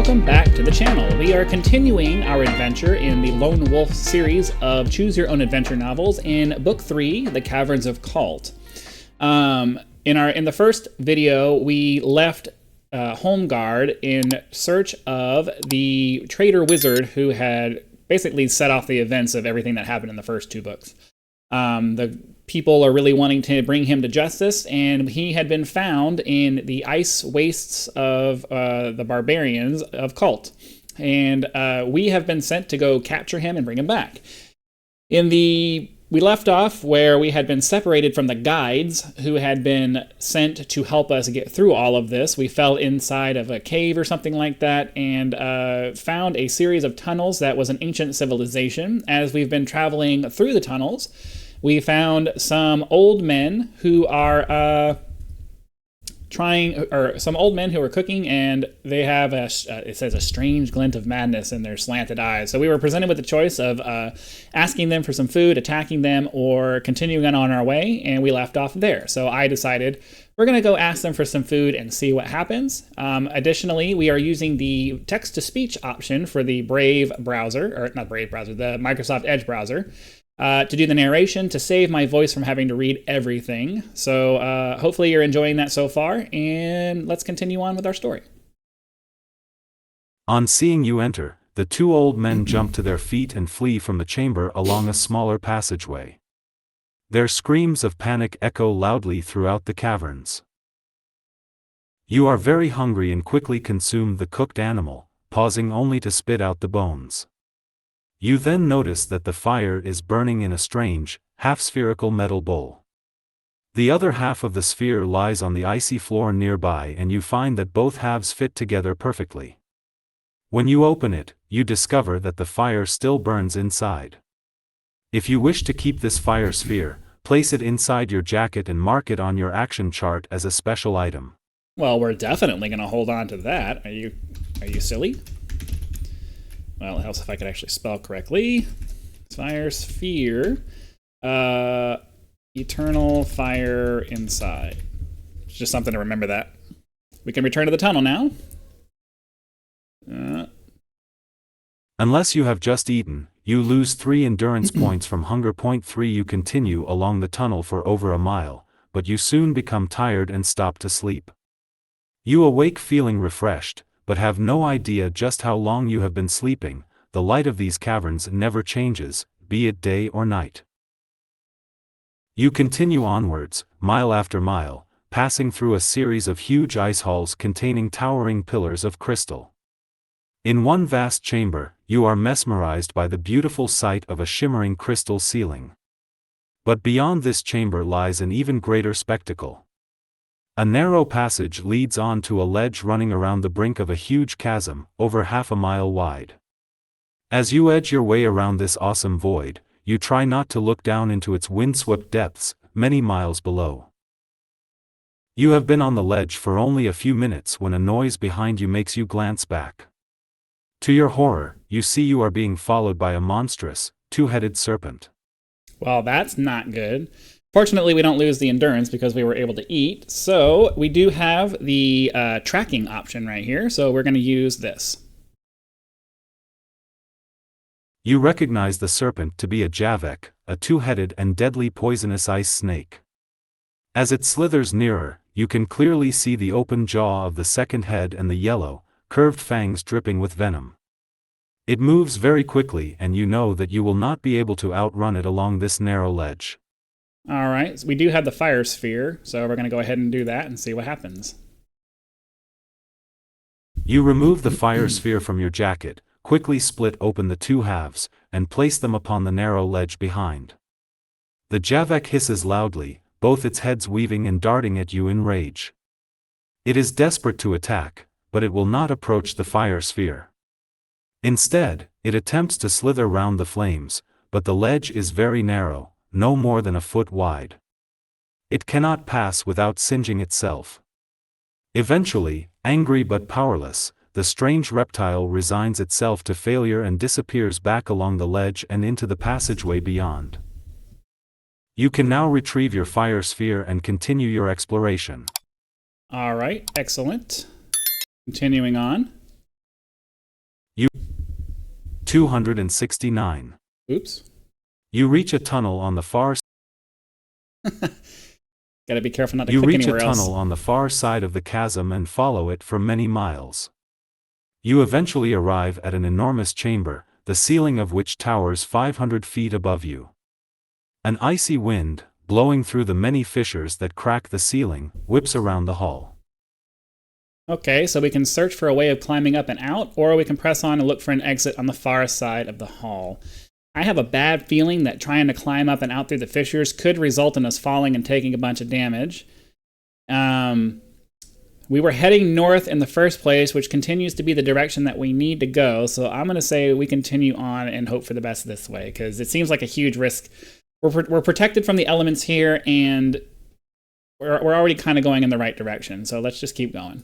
welcome back to the channel. We are continuing our adventure in the Lone Wolf series of Choose Your Own Adventure novels in Book 3, The Caverns of Kalte. In the first video, we left Home Guard in search of the traitor wizard who had basically set off the events of everything that happened in the first two books. The people are really wanting to bring him to justice, and he had been found in the ice wastes of the barbarians of Kalte. And we have been sent to go capture him and bring him back. We left off where we had been separated from the guides who had been sent to help us get through all of this. We fell inside of a cave or something like that and found a series of tunnels that was an ancient civilization. As we've been traveling through the tunnels, we found some old men who are some old men who are cooking, and they have it says a strange glint of madness in their slanted eyes. So we were presented with the choice of asking them for some food, attacking them, or continuing on our way, and we left off there. So I decided we're going to go ask them for some food and see what happens. Additionally, we are using the text-to-speech option for the Brave browser, or not Brave browser, the Microsoft Edge browser, to do the narration, to save my voice from having to read everything. So hopefully you're enjoying that so far, and let's continue on with our story. On seeing you enter, the two old men jump to their feet and flee from the chamber along a smaller passageway. Their screams of panic echo loudly throughout the caverns. You are very hungry and quickly consume the cooked animal, pausing only to spit out the bones. You then notice that the fire is burning in a strange, half-spherical metal bowl. The other half of the sphere lies on the icy floor nearby, and you find that both halves fit together perfectly. When you open it, you discover that the fire still burns inside. If you wish to keep this fire sphere, place it inside your jacket and mark it on your action chart as a special item. Well, we're definitely going to hold on to that. Are you silly? Well, it helps if I could actually spell correctly. Fire sphere. Eternal fire inside. It's just something to remember that. We can return to the tunnel now. Unless you have just eaten, you lose 3 endurance points from hunger. Point 3. You continue along the tunnel for over a mile, but you soon become tired and stop to sleep. You awake feeling refreshed, but have no idea just how long you have been sleeping. The light of these caverns never changes, be it day or night. You continue onwards, mile after mile, passing through a series of huge ice halls containing towering pillars of crystal. In one vast chamber, you are mesmerized by the beautiful sight of a shimmering crystal ceiling. But beyond this chamber lies an even greater spectacle. A narrow passage leads on to a ledge running around the brink of a huge chasm, over half a mile wide. As you edge your way around this awesome void, you try not to look down into its windswept depths, many miles below. You have been on the ledge for only a few minutes when a noise behind you makes you glance back. To your horror, you see you are being followed by a monstrous, two-headed serpent. Well, that's not good. Fortunately, we don't lose the endurance because we were able to eat, so we do have the tracking option right here, so we're going to use this. You recognize the serpent to be a Javek, a two-headed and deadly poisonous ice snake. As it slithers nearer, you can clearly see the open jaw of the second head and the yellow, curved fangs dripping with venom. It moves very quickly, and you know that you will not be able to outrun it along this narrow ledge. All right, so we do have the fire sphere, so we're going to go ahead and do that and see what happens. You remove the fire sphere from your jacket, quickly split open the two halves, and place them upon the narrow ledge behind. The Javek hisses loudly, both its heads weaving and darting at you in rage. It is desperate to attack, but it will not approach the fire sphere. Instead, it attempts to slither round the flames, but the ledge is very narrow, no more than a foot wide. It cannot pass without singeing itself. Eventually, angry but powerless, the strange reptile resigns itself to failure and disappears back along the ledge and into the passageway beyond. You can now retrieve your fire sphere and continue your exploration. All right, excellent. Continuing on. You 269. Oops. You reach a tunnel on the far Gotta be careful not to You click reach a anywhere else. tunnel on the far side of the chasm and follow it for many miles. You eventually arrive at an enormous chamber, the ceiling of which towers 500 feet above you. An icy wind, blowing through the many fissures that crack the ceiling, whips around the hall. Okay, so we can search for a way of climbing up and out, or we can press on and look for an exit on the far side of the hall. I have a bad feeling that trying to climb up and out through the fissures could result in us falling and taking a bunch of damage. We were heading north in the first place, which continues to be the direction that we need to go, so I'm going to say we continue on and hope for the best this way, because it seems like a huge risk. We're protected from the elements here, and we're already kind of going in the right direction, so let's just keep going.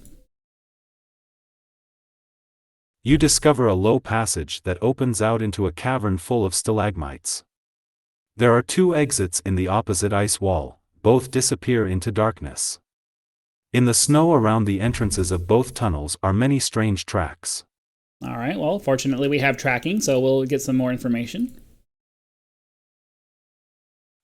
You discover a low passage that opens out into a cavern full of stalagmites. There are 2 exits in the opposite ice wall, both disappear into darkness. In the snow around the entrances of both tunnels are many strange tracks. All right, well, fortunately we have tracking, so we'll get some more information.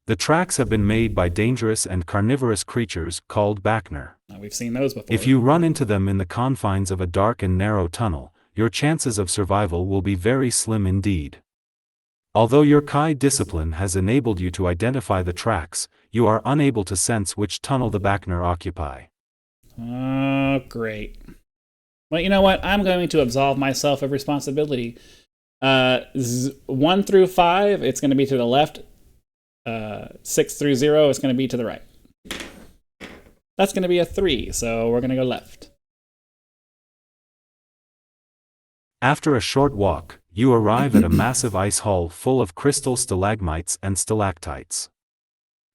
The tracks have been made by dangerous and carnivorous creatures called Bakner. We've seen those before. If you run into them in the confines of a dark and narrow tunnel, your chances of survival will be very slim indeed. Although your Kai discipline has enabled you to identify the tracks, you are unable to sense which tunnel the Bakner occupy. Oh, great. Well, you know what? I'm going to absolve myself of responsibility. 1 through 5, it's going to be to the left. 6 through 0, it's going to be to the right. That's going to be a 3, so we're going to go left. After a short walk, you arrive at a massive ice hall full of crystal stalagmites and stalactites.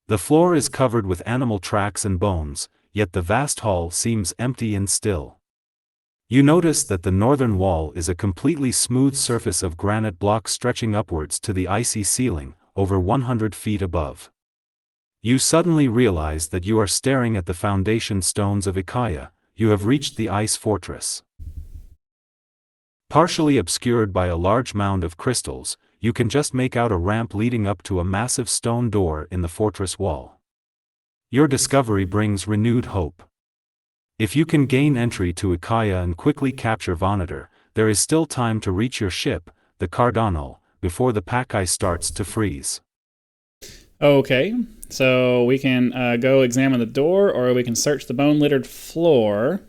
The floor is covered with animal tracks and bones, yet the vast hall seems empty and still. You notice that the northern wall is a completely smooth surface of granite blocks stretching upwards to the icy ceiling, over 100 feet above. You suddenly realize that you are staring at the foundation stones of Ikaya. You have reached the ice fortress. Partially obscured by a large mound of crystals, you can just make out a ramp leading up to a massive stone door in the fortress wall. Your discovery brings renewed hope. If you can gain entry to Ikaya and quickly capture Vonator, there is still time to reach your ship, the Cardinal, before the pack ice starts to freeze. Okay, so we can go examine the door, or we can search the bone-littered floor.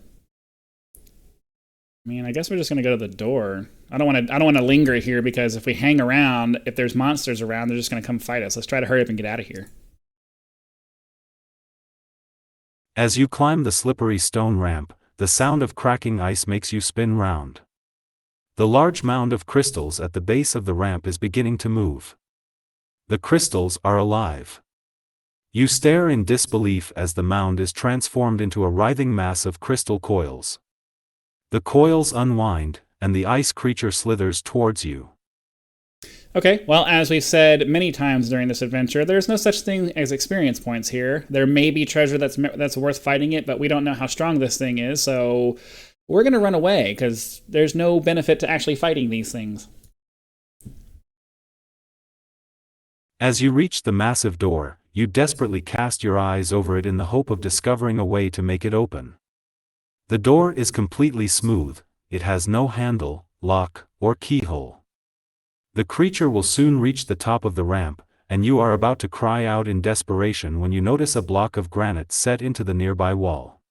I mean, I guess we're just gonna go to the door. I don't want to linger here, because if we hang around, if there's monsters around, they're just gonna come fight us. Let's try to hurry up and get out of here. As you climb the slippery stone ramp, the sound of cracking ice makes you spin round. The large mound of crystals at the base of the ramp is beginning to move. The crystals are alive. You stare in disbelief as the mound is transformed into a writhing mass of crystal coils. The coils unwind, and the ice creature slithers towards you. Okay, well, as we've said many times during this adventure, there's no such thing as experience points here. There may be treasure that's worth fighting it, but we don't know how strong this thing is, so we're going to run away, because there's no benefit to actually fighting these things. As you reach the massive door, you desperately cast your eyes over it in the hope of discovering a way to make it open. The door is completely smooth, it has no handle, lock, or keyhole. The creature will soon reach the top of the ramp, and you are about to cry out in desperation when you notice a block of granite set into the nearby wall.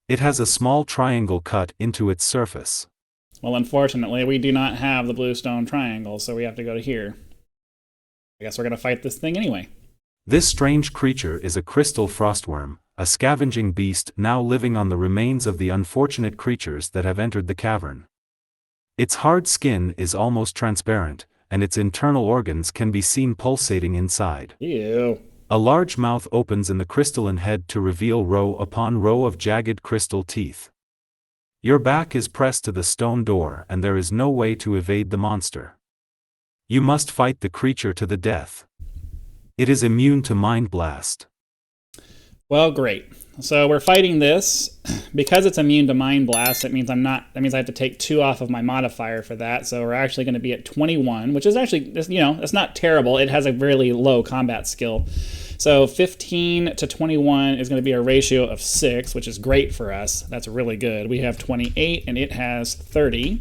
It has a small triangle cut into its surface. Well, unfortunately, we do not have the bluestone triangle, so we have to go to here. I guess we're going to fight this thing anyway. This strange creature is a crystal frostworm, a scavenging beast now living on the remains of the unfortunate creatures that have entered the cavern. Its hard skin is almost transparent, and its internal organs can be seen pulsating inside. Ew. A large mouth opens in the crystalline head to reveal row upon row of jagged crystal teeth. Your back is pressed to the stone door and there is no way to evade the monster. You must fight the creature to the death. It is immune to Mind Blast. Well, great. So we're fighting this because it's immune to Mind Blast. That means That means I have to take 2 off of my modifier for that. So we're actually going to be at 21, which is actually, it's not terrible. It has a really low combat skill. So 15 to 21 is going to be a ratio of 6, which is great for us. That's really good. We have 28 and it has 30.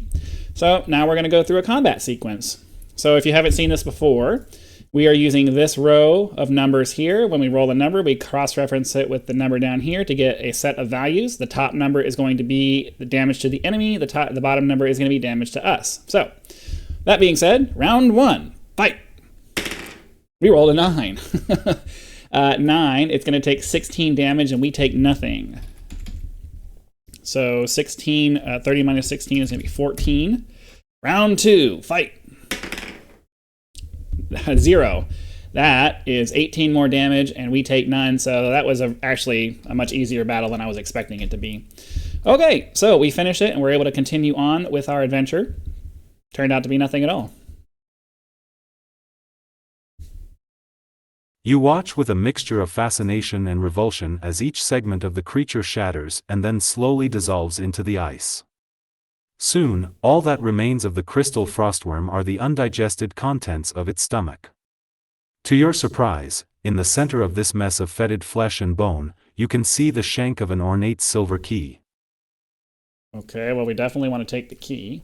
So now we're going to go through a combat sequence. So if you haven't seen this before, we are using this row of numbers here. When we roll the number, we cross-reference it with the number down here to get a set of values. The top number is going to be the damage to the enemy. The bottom number is going to be damage to us. So, that being said, round 1, fight. We rolled a 9. 9, it's going to take 16 damage, and we take nothing. So 16, 30 minus 16 is going to be 14. Round 2, fight. 0. That is 18 more damage, and we take none, so that was actually a much easier battle than I was expecting it to be. Okay, so we finished it, and we're able to continue on with our adventure. Turned out to be nothing at all. You watch with a mixture of fascination and revulsion as each segment of the creature shatters and then slowly dissolves into the ice. Soon, all that remains of the crystal frostworm are the undigested contents of its stomach. To your surprise, in the center of this mess of fetid flesh and bone, you can see the shank of an ornate silver key. Okay, well, we definitely want to take the key.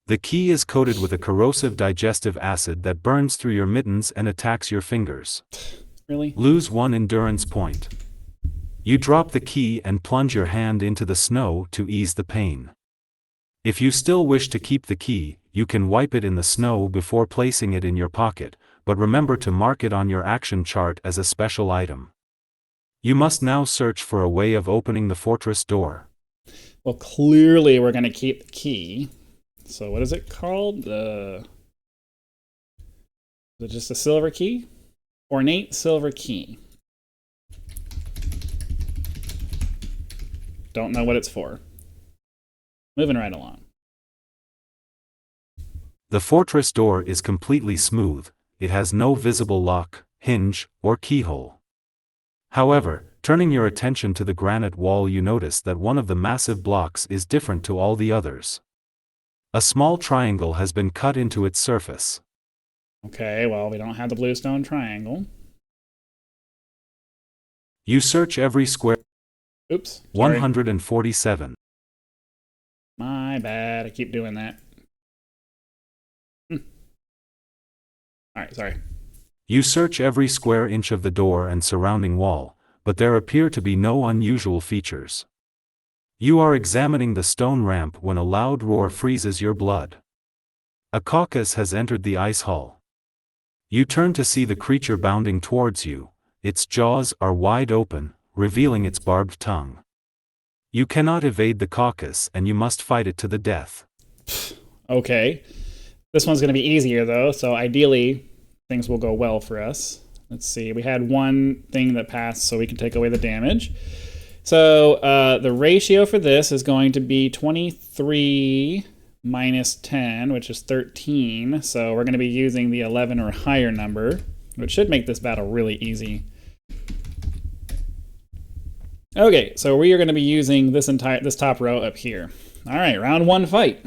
The key is coated with a corrosive digestive acid that burns through your mittens and attacks your fingers. Really? Lose 1 endurance point. You drop the key and plunge your hand into the snow to ease the pain. If you still wish to keep the key, you can wipe it in the snow before placing it in your pocket, but remember to mark it on your action chart as a special item. You must now search for a way of opening the fortress door. Well, clearly we're going to keep the key. So what is it called? Is it just a silver key? Ornate silver key. Don't know what it's for. Moving right along. The fortress door is completely smooth. It has no visible lock, hinge, or keyhole. However, turning your attention to the granite wall, you notice that one of the massive blocks is different to all the others. A small triangle has been cut into its surface. Okay, well, we don't have the bluestone triangle. You search every square. Oops. Sorry. 147. My bad. I keep doing that. Alright, sorry. You search every square inch of the door and surrounding wall, but there appear to be no unusual features. You are examining the stone ramp when a loud roar freezes your blood. A caucus has entered the ice hall. You turn to see the creature bounding towards you. Its jaws are wide open, revealing its barbed tongue. You cannot evade the caucus and you must fight it to the death. Okay. This one's going to be easier though, so ideally things will go well for us. Let's see, we had one thing that passed so we can take away the damage. So the ratio for this is going to be 23 minus 10, which is 13. So we're going to be using the 11 or higher number, which should make this battle really easy. Okay, so we are going to be using this top row up here. All right, round 1 fight.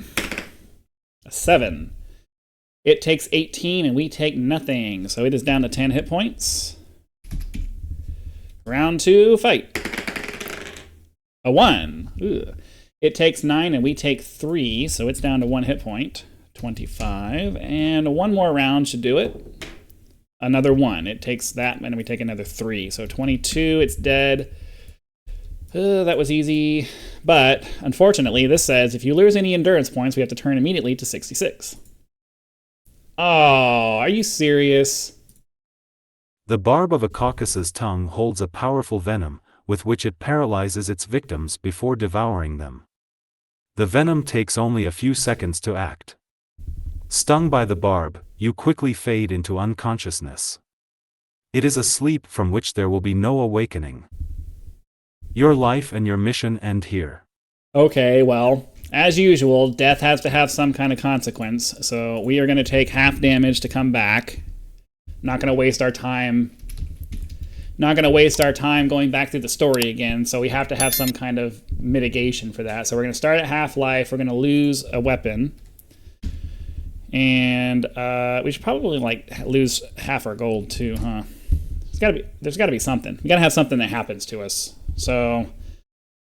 A 7. It takes 18 and we take nothing, so it is down to 10 hit points. Round 2 fight. A 1. Ugh. It takes 9 and we take 3, so it's down to 1 hit point. 25. And one more round should do it. Another 1. It takes that and we take another 3. So 22, it's dead. That was easy. But unfortunately, this says if you lose any endurance points, we have to turn immediately to 66. Oh, are you serious? The barb of a caucus's tongue holds a powerful venom, with which it paralyzes its victims before devouring them. The venom takes only a few seconds to act. Stung by the barb, you quickly fade into unconsciousness. It is a sleep from which there will be no awakening. Your life and your mission end here. Okay, well, as usual, death has to have some kind of consequence, so we are going to take half damage to come back. Not going to waste our time not going to waste our time going back through the story again, so we have to have some kind of mitigation for that. So we're going to start at half-life. We're going to lose a weapon. And we should probably lose half our gold too, huh? There's got to be something. We got to have something that happens to us. So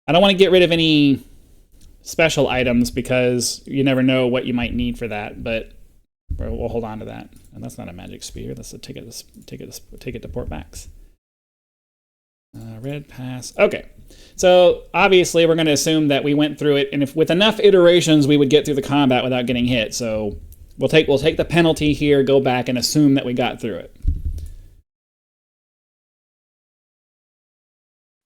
I don't want to get rid of any special items because you never know what you might need for that, but we'll hold on to that. And that's not a magic spear. That's a ticket to Port Max. Red pass. Okay. So obviously we're going to assume that we went through it, and if with enough iterations we would get through the combat without getting hit. So we'll take the penalty here, go back and assume that we got through it.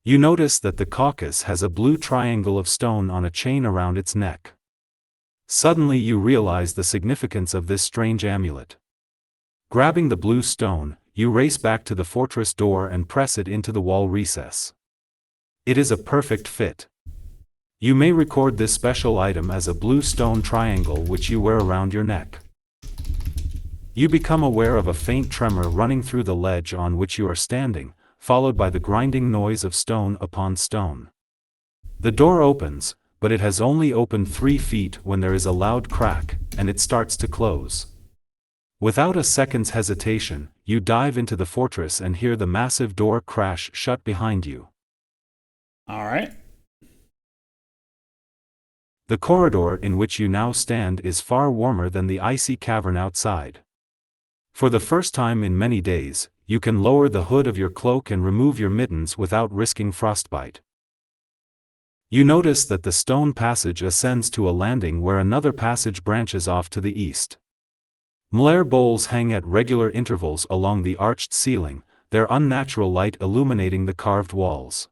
You notice that the caucus has a blue triangle of stone on a chain around its neck. Suddenly you realize the significance of this strange amulet. Grabbing the blue stone, you race back to the fortress door and press it into the wall recess. It is a perfect fit. You may record this special item as a blue stone triangle which you wear around your neck. You become aware of a faint tremor running through the ledge on which you are standing, followed by the grinding noise of stone upon stone. The door opens, but it has only opened 3 feet when there is a loud crack, and it starts to close. Without a second's hesitation, you dive into the fortress and hear the massive door crash shut behind you. All right. The corridor in which you now stand is far warmer than the icy cavern outside. For the first time in many days, you can lower the hood of your cloak and remove your mittens without risking frostbite. You notice that the stone passage ascends to a landing where another passage branches off to the east. Mlair bowls hang at regular intervals along the arched ceiling, their unnatural light illuminating the carved walls.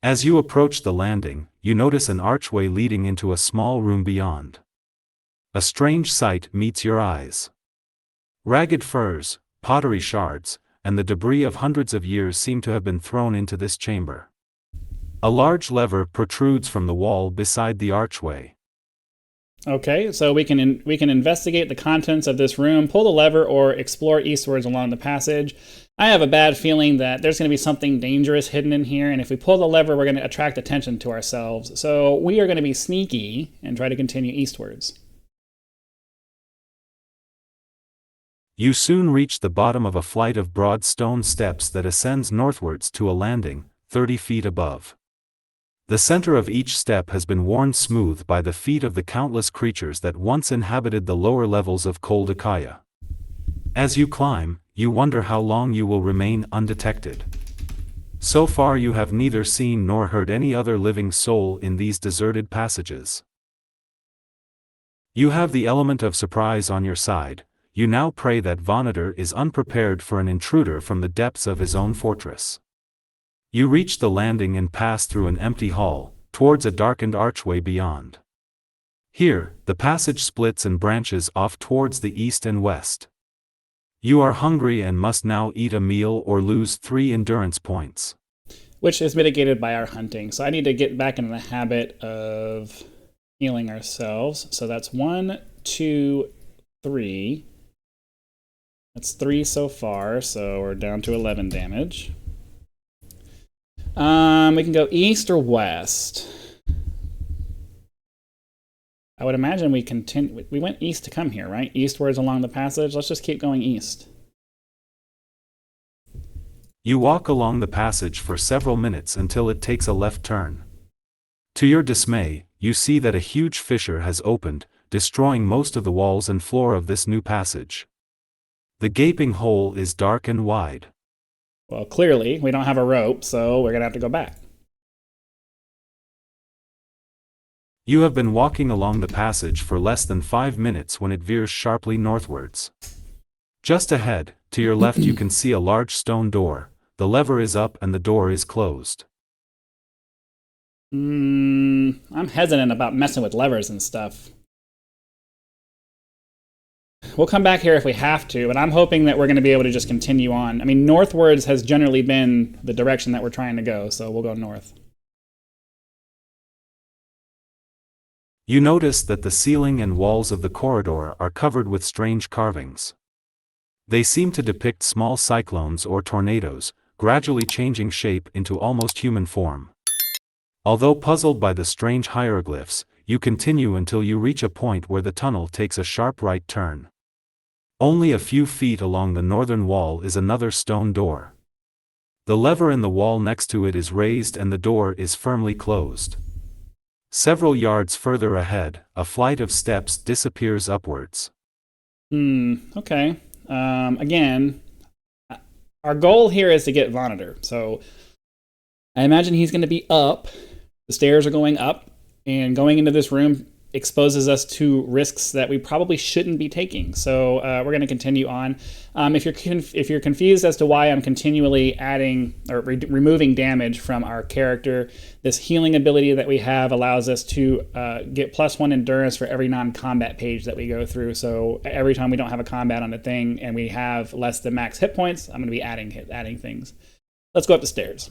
As you approach the landing, you notice an archway leading into a small room beyond. A strange sight meets your eyes. Ragged furs, pottery shards, and the debris of hundreds of years seem to have been thrown into this chamber. A large lever protrudes from the wall beside the archway. Okay, so we can investigate the contents of this room, pull the lever, or explore eastwards along the passage. I have a bad feeling that there's going to be something dangerous hidden in here, and if we pull the lever, we're going to attract attention to ourselves. So we are going to be sneaky and try to continue eastwards. You soon reach the bottom of a flight of broad stone steps that ascends northwards to a landing, 30 feet above. The center of each step has been worn smooth by the feet of the countless creatures that once inhabited the lower levels of cold Ikaya. As you climb, you wonder how long you will remain undetected. So far you have neither seen nor heard any other living soul in these deserted passages. You have the element of surprise on your side. You now pray that Vonator is unprepared for an intruder from the depths of his own fortress. You reach the landing and pass through an empty hall, towards a darkened archway beyond. Here, the passage splits and branches off towards the east and west. You are hungry and must now eat a meal or lose 3 endurance points. Which is mitigated by our hunting. So I need to get back into the habit of healing ourselves. So that's 1, 2, 3. That's 3 so far, so we're down to 11 damage. We can go east or west. I would imagine we went east to come here, right? Eastwards along the passage. Let's just keep going east. You walk along the passage for several minutes until it takes a left turn. To your dismay, you see that a huge fissure has opened, destroying most of the walls and floor of this new passage. The gaping hole is dark and wide. Well, clearly, we don't have a rope, so we're going to have to go back. You have been walking along the passage for less than 5 minutes when it veers sharply northwards. Just ahead, to your left you can see a large stone door. The lever is up and the door is closed. I'm hesitant about messing with levers and stuff. We'll come back here if we have to, but I'm hoping that we're going to be able to just continue on. I mean, northwards has generally been the direction that we're trying to go, so we'll go north. You notice that the ceiling and walls of the corridor are covered with strange carvings. They seem to depict small cyclones or tornadoes, gradually changing shape into almost human form. Although puzzled by the strange hieroglyphs, you continue until you reach a point where the tunnel takes a sharp right turn. Only a few feet along the northern wall is another stone door. The lever in the wall next to it is raised and the door is firmly closed. Several yards further ahead, a flight of steps disappears upwards. Okay. Again, our goal here is to get Vonator. So I imagine he's going to be up. The stairs are going up, and going into this room exposes us to risks that we probably shouldn't be taking. So we're going to continue on. If you're confused as to why I'm continually adding or removing damage from our character, this healing ability that we have allows us to get +1 endurance for every non-combat page that we go through. So every time we don't have a combat on a thing and we have less than max hit points, I'm going to be adding things. Let's go up the stairs.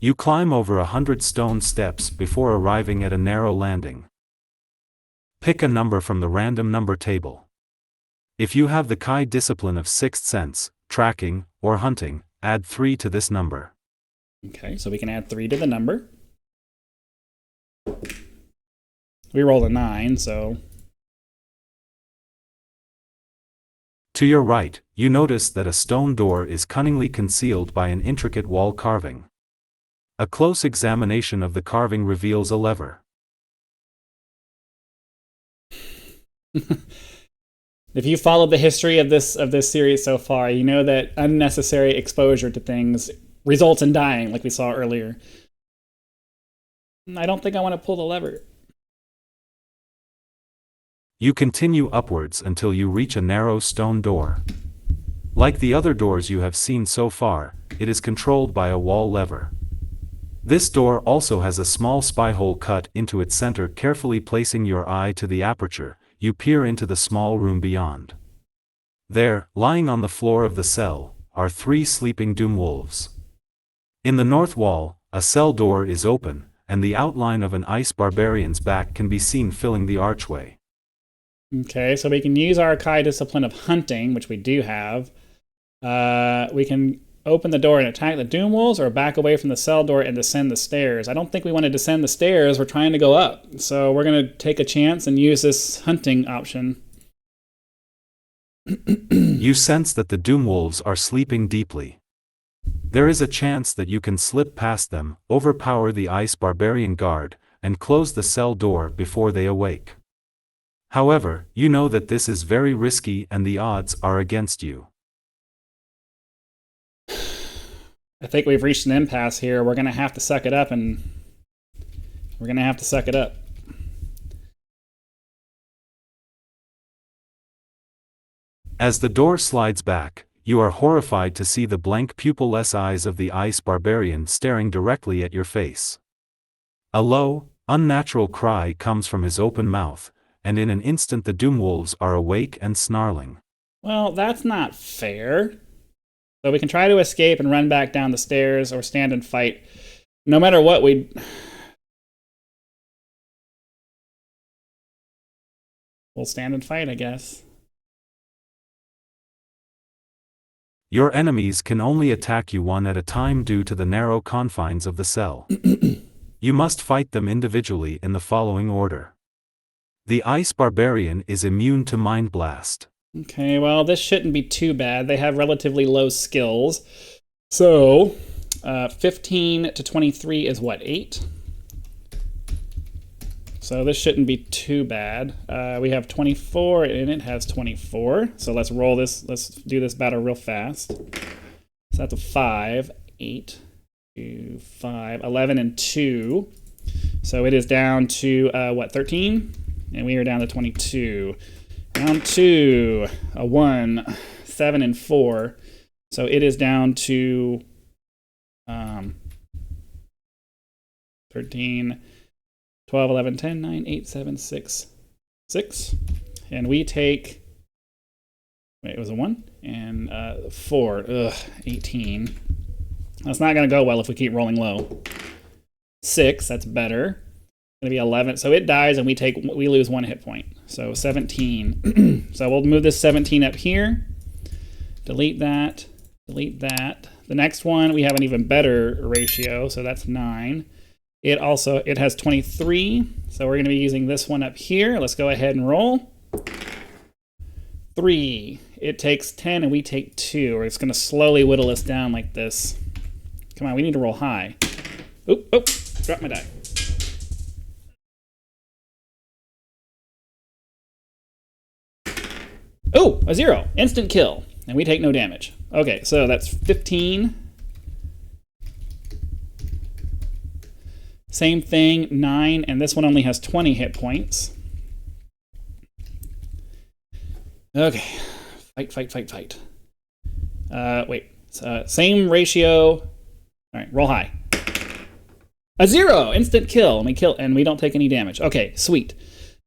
You climb over 100 stone steps before arriving at a narrow landing. Pick a number from the random number table. If you have the Kai discipline of Sixth Sense, Tracking, or Hunting, add 3 to this number. Okay, so we can add 3 to the number. We rolled a 9, so... To your right, you notice that a stone door is cunningly concealed by an intricate wall carving. A close examination of the carving reveals a lever. If you followed the history of this series so far, you know that unnecessary exposure to things results in dying, like we saw earlier. I don't think I want to pull the lever. You continue upwards until you reach a narrow stone door. Like the other doors you have seen so far, it is controlled by a wall lever. This door also has a small spy hole cut into its center. Carefully placing your eye to the aperture, you peer into the small room beyond. There, lying on the floor of the cell, are 3 sleeping doom wolves. In the north wall, a cell door is open, and the outline of an ice barbarian's back can be seen filling the archway. Okay, so we can use our Kai discipline of Hunting, which we do have. We can open the door and attack the doom wolves, or back away from the cell door and descend the stairs. I don't think we want to descend the stairs. We're trying to go up. So we're going to take a chance and use this Hunting option. You sense that the doom wolves are sleeping deeply. There is a chance that you can slip past them, overpower the ice barbarian guard, and close the cell door before they awake. However, you know that this is very risky and the odds are against you. I think we've reached an impasse here. We're going to have to suck it up, and we're going to have to suck it up. As the door slides back, you are horrified to see the blank pupil-less eyes of the ice barbarian staring directly at your face. A low, unnatural cry comes from his open mouth, and in an instant the doom wolves are awake and snarling. Well, that's not fair. So we can try to escape and run back down the stairs, or stand and fight. No matter what, we'll stand and fight, I guess. Your enemies can only attack you one at a time due to the narrow confines of the cell. You must fight them individually in the following order. The ice barbarian is immune to Mind Blast. Okay, well, this shouldn't be too bad. They have relatively low skills. So, 15 to 23 is what, 8? So this shouldn't be too bad. We have 24, and it has 24. So let's roll this. Let's do this battle real fast. So that's a 5, 8, 2, 5, 11, and 2. So it is down to, 13? And we are down to 22. Round 2, a 1, 7, and 4. So it is down to 13, 12, 11, 10, 9, 8, 7, 6, 6. And we take, it was a 1 and 4. 18. That's not going to go well if we keep rolling low. 6, that's better. going to be 11. So it dies and we lose 1 hit point. So 17. So we'll move this 17 up here. Delete that. Delete that. The next one, we have an even better ratio, so that's 9. It has 23, so we're going to be using this one up here. Let's go ahead and roll. 3. It takes 10 and we take 2, or it's going to slowly whittle us down like this. Come on, we need to roll high. Oop, drop my die. Oh, a 0. Instant kill. And we take no damage. Okay, so that's 15. Same thing, 9, and this one only has 20 hit points. Okay, fight. Wait, same ratio. All right, roll high. A 0, instant kill, and we don't take any damage. Okay, sweet.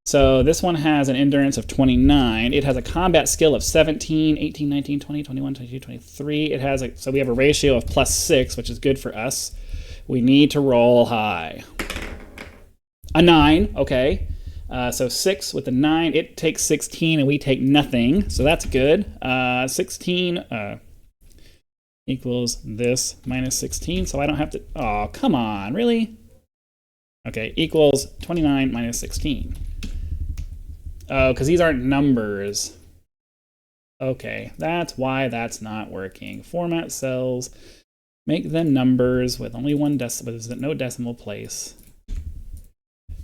So this one has an endurance of 29. It has a combat skill of 17, 18, 19, 20, 21, 22, 23. So we have a ratio of +6, which is good for us. We need to roll high. A 9, okay. So 6 with the 9, it takes 16 and we take nothing. So that's good. 16 equals this minus 16. So I don't have to, oh, come on, really? Okay, equals 29 minus 16. Oh, because these aren't numbers. Okay, that's why that's not working. Format cells, make them numbers with only one decimal, there's no decimal place.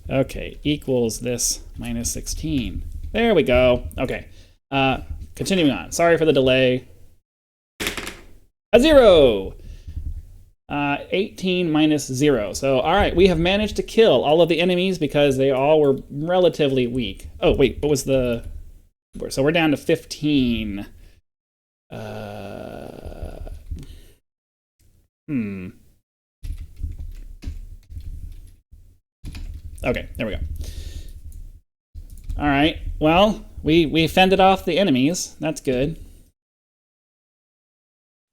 Okay, equals this minus 16. There we go. Okay, continuing on. Sorry for the delay. A 0! 18 minus 0. So, all right, we have managed to kill all of the enemies because they all were relatively weak. Oh, wait, what was the... So we're down to 15. Okay, there we go. All right, well, we fended off the enemies. That's good.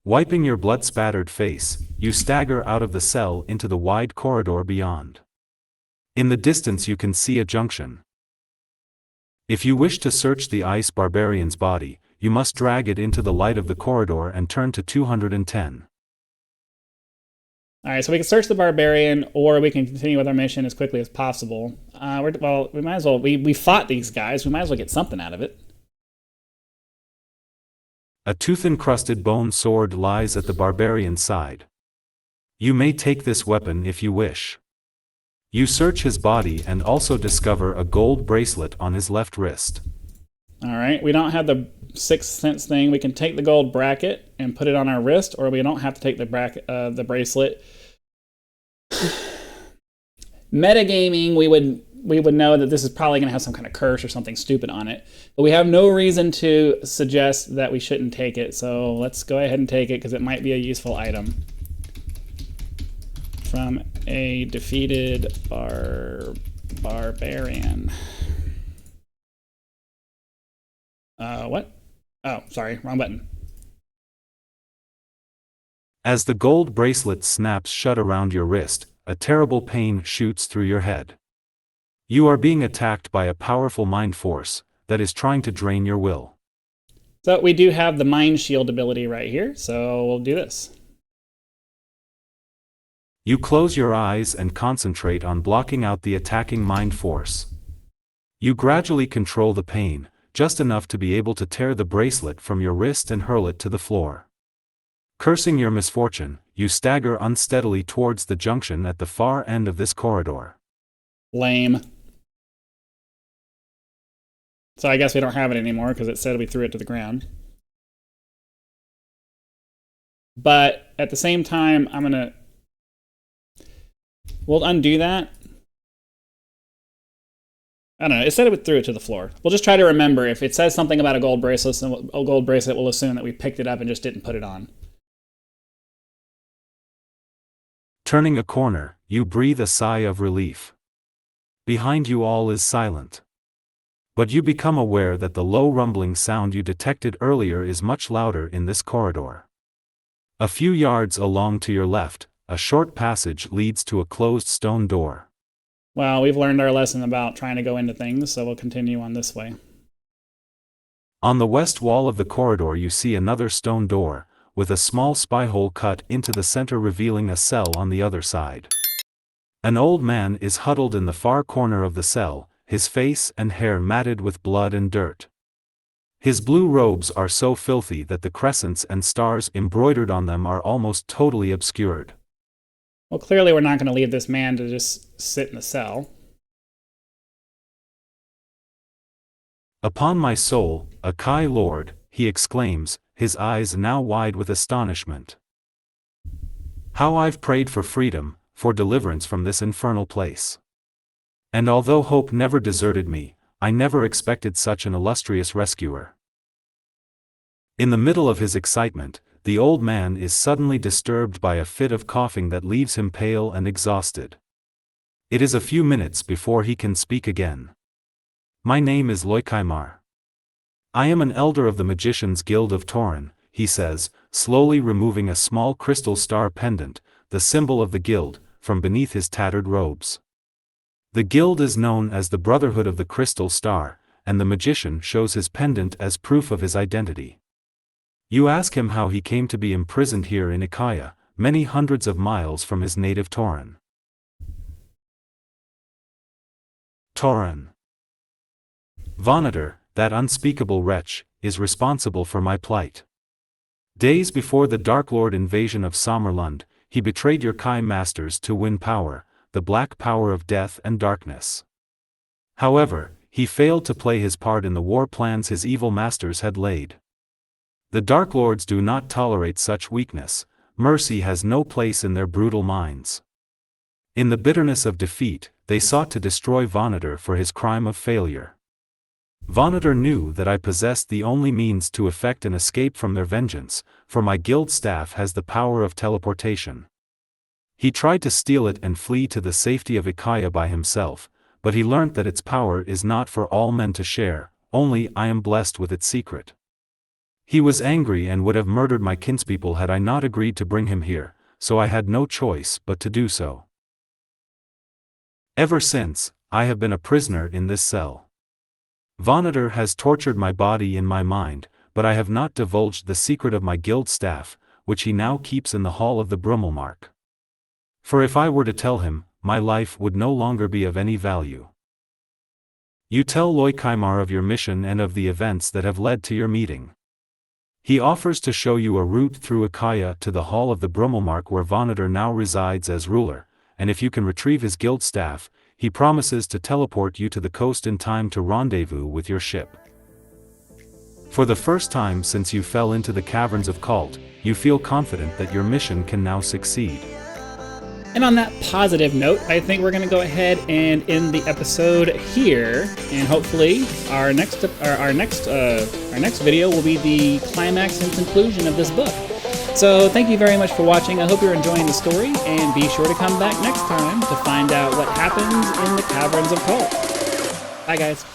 Wiping your blood-spattered face, you stagger out of the cell into the wide corridor beyond. In the distance you can see a junction. If you wish to search the ice barbarian's body, you must drag it into the light of the corridor and turn to 210. All right, so we can search the barbarian, or we can continue with our mission as quickly as possible. We might as well. We fought these guys. We might as well get something out of it. A tooth-encrusted bone sword lies at the barbarian's side. You may take this weapon if you wish. You search his body and also discover a gold bracelet on his left wrist. All right, we don't have the sixth sense thing. We can take the gold bracket and put it on our wrist, or we don't have to take the bracelet. Metagaming, we would know that this is probably going to have some kind of curse or something stupid on it, but we have no reason to suggest that we shouldn't take it. So let's go ahead and take it because it might be a useful item. From a defeated barbarian. What? Oh, sorry, wrong button. As the gold bracelet snaps shut around your wrist, a terrible pain shoots through your head. You are being attacked by a powerful mind force that is trying to drain your will. So we do have the mind shield ability right here, so we'll do this. You close your eyes and concentrate on blocking out the attacking mind force. You gradually control the pain, just enough to be able to tear the bracelet from your wrist and hurl it to the floor. Cursing your misfortune, you stagger unsteadily towards the junction at the far end of this corridor. Lame. So I guess we don't have it anymore because it said we threw it to the ground. But at the same time, we'll undo that. I don't know. It said it threw it to the floor. We'll just try to remember if it says something about a gold bracelet, we'll assume that we picked it up and just didn't put it on. Turning a corner, you breathe a sigh of relief. Behind you all is silent. But you become aware that the low rumbling sound you detected earlier is much louder in this corridor. A few yards along to your left, a short passage leads to a closed stone door. Well, we've learned our lesson about trying to go into things, so we'll continue on this way. On the west wall of the corridor you see another stone door, with a small spy hole cut into the center revealing a cell on the other side. An old man is huddled in the far corner of the cell, his face and hair matted with blood and dirt. His blue robes are so filthy that the crescents and stars embroidered on them are almost totally obscured. Well, clearly we're not going to leave this man to just sit in the cell. Upon my soul, Ikaya Lord, he exclaims, his eyes now wide with astonishment. How I've prayed for freedom, for deliverance from this infernal place. And although hope never deserted me, I never expected such an illustrious rescuer. In the middle of his excitement, the old man is suddenly disturbed by a fit of coughing that leaves him pale and exhausted. It is a few minutes before he can speak again. My name is Loikaimar. I am an elder of the Magicians' Guild of Torin, he says, slowly removing a small crystal star pendant, the symbol of the guild, from beneath his tattered robes. The guild is known as the Brotherhood of the Crystal Star, and the magician shows his pendant as proof of his identity. You ask him how he came to be imprisoned here in Ikaya, many hundreds of miles from his native Torin. Torin. Vonator, that unspeakable wretch, is responsible for my plight. Days before the Dark Lord invasion of Sommerlund, he betrayed your Kai masters to win power, the black power of death and darkness. However, he failed to play his part in the war plans his evil masters had laid. The Dark Lords do not tolerate such weakness, mercy has no place in their brutal minds. In the bitterness of defeat, they sought to destroy Vonator for his crime of failure. Vonator knew that I possessed the only means to effect an escape from their vengeance, for my guild staff has the power of teleportation. He tried to steal it and flee to the safety of Ikaya by himself, but he learnt that its power is not for all men to share, only I am blessed with its secret. He was angry and would have murdered my kinspeople had I not agreed to bring him here, so I had no choice but to do so. Ever since, I have been a prisoner in this cell. Vonator has tortured my body and my mind, but I have not divulged the secret of my guild staff, which he now keeps in the hall of the Brummelmark. For if I were to tell him, my life would no longer be of any value. You tell Loikaimar of your mission and of the events that have led to your meeting. He offers to show you a route through Ikaya to the hall of the Brummelmark where Vonator now resides as ruler, and if you can retrieve his guild staff, he promises to teleport you to the coast in time to rendezvous with your ship. For the first time since you fell into the Caverns of Kalte, you feel confident that your mission can now succeed. And on that positive note, I think we're going to go ahead and end the episode here, and hopefully our next video will be the climax and conclusion of this book. So thank you very much for watching. I hope you're enjoying the story, and be sure to come back next time to find out what happens in the Caverns of Kalte. Bye, guys.